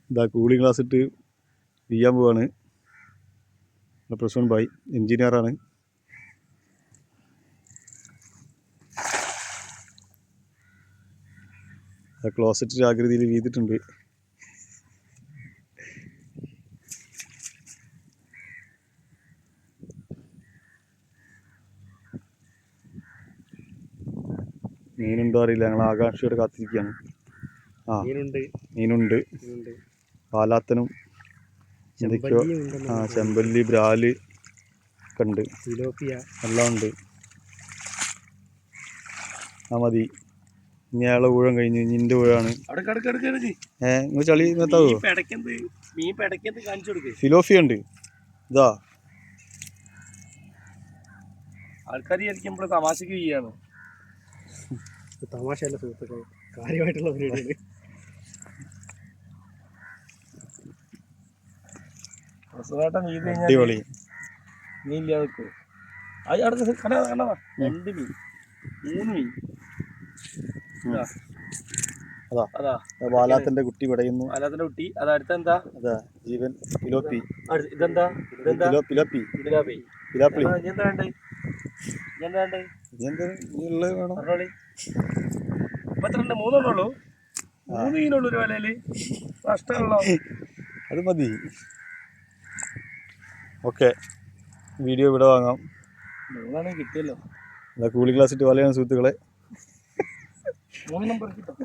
ഇതാ cooling glass ഇട്ട് ചെയ്യാൻ പോവാണ്. പ്രസവൻ ബായ് എൻജിനീയറാണ്. ക്ലോസറ്റ് ആകൃതിയിൽ വീതിട്ടുണ്ട്. മീനുണ്ടോ അറിയില്ല, ഞങ്ങൾ ആകാംക്ഷയോടെ കാത്തിരിക്കുകയാണ്. മീനുണ്ട്, പാലാത്തനും എന്തൊക്കെയോ, ചെമ്പല്ലി, ബ്രാല് ഒക്കെ ഉണ്ട്, എല്ലാം ഉണ്ട്. മതി, ഇനി അയാളെ ഊഴം കഴിഞ്ഞു, ഇനി ഇന്റെ ഊഴാണ്. നിങ്ങൾ ചളി നിർത്താവോ? ഫിലോഫിയ ഉണ്ട്. ഇതാ ആൾക്കാർ വിചാരിക്കുമ്പോൾ തമാശക്ക് ചെയ്യാണ്. തമാശയല്ല സുഹൃത്തുക്കളെ, കാര്യമായിട്ടുള്ള പരിപാടിയാണ്. അടിപൊളി മീൻ ഇല്ലാതെ നിൽക്കും. അത് അടുത്ത് കണ്ടതാ 2 മീൻ 3 മീൻ. അതാ ബാലാത്തിന്റെ കുട്ടി പടയുന്നു. ബാലാത്തിന്റെ കുട്ടി. അത് അടുത്ത എന്താ? അതാ ജീവൻ പിലോപ്പി. ഇതെന്താ? പിലാപ്പി. എന്താ വേണ്ടേ? മൂന്നെണ്ണുള്ളൂ. 3 മീനുള്ളൂ ഒരു വലയില്. നഷ്ടമാണല്ലോ. അത് മതി. ഓക്കെ, വീഡിയോ ഇവിടെ വാങ്ങാം. 3 കിട്ടിയല്ലോ. കൂളിംഗ് ഗ്ലാസ് ഇട്ട് വലയാണ് സുഹൃത്തുക്കളെ. 3 നമ്പർ കിട്ടും.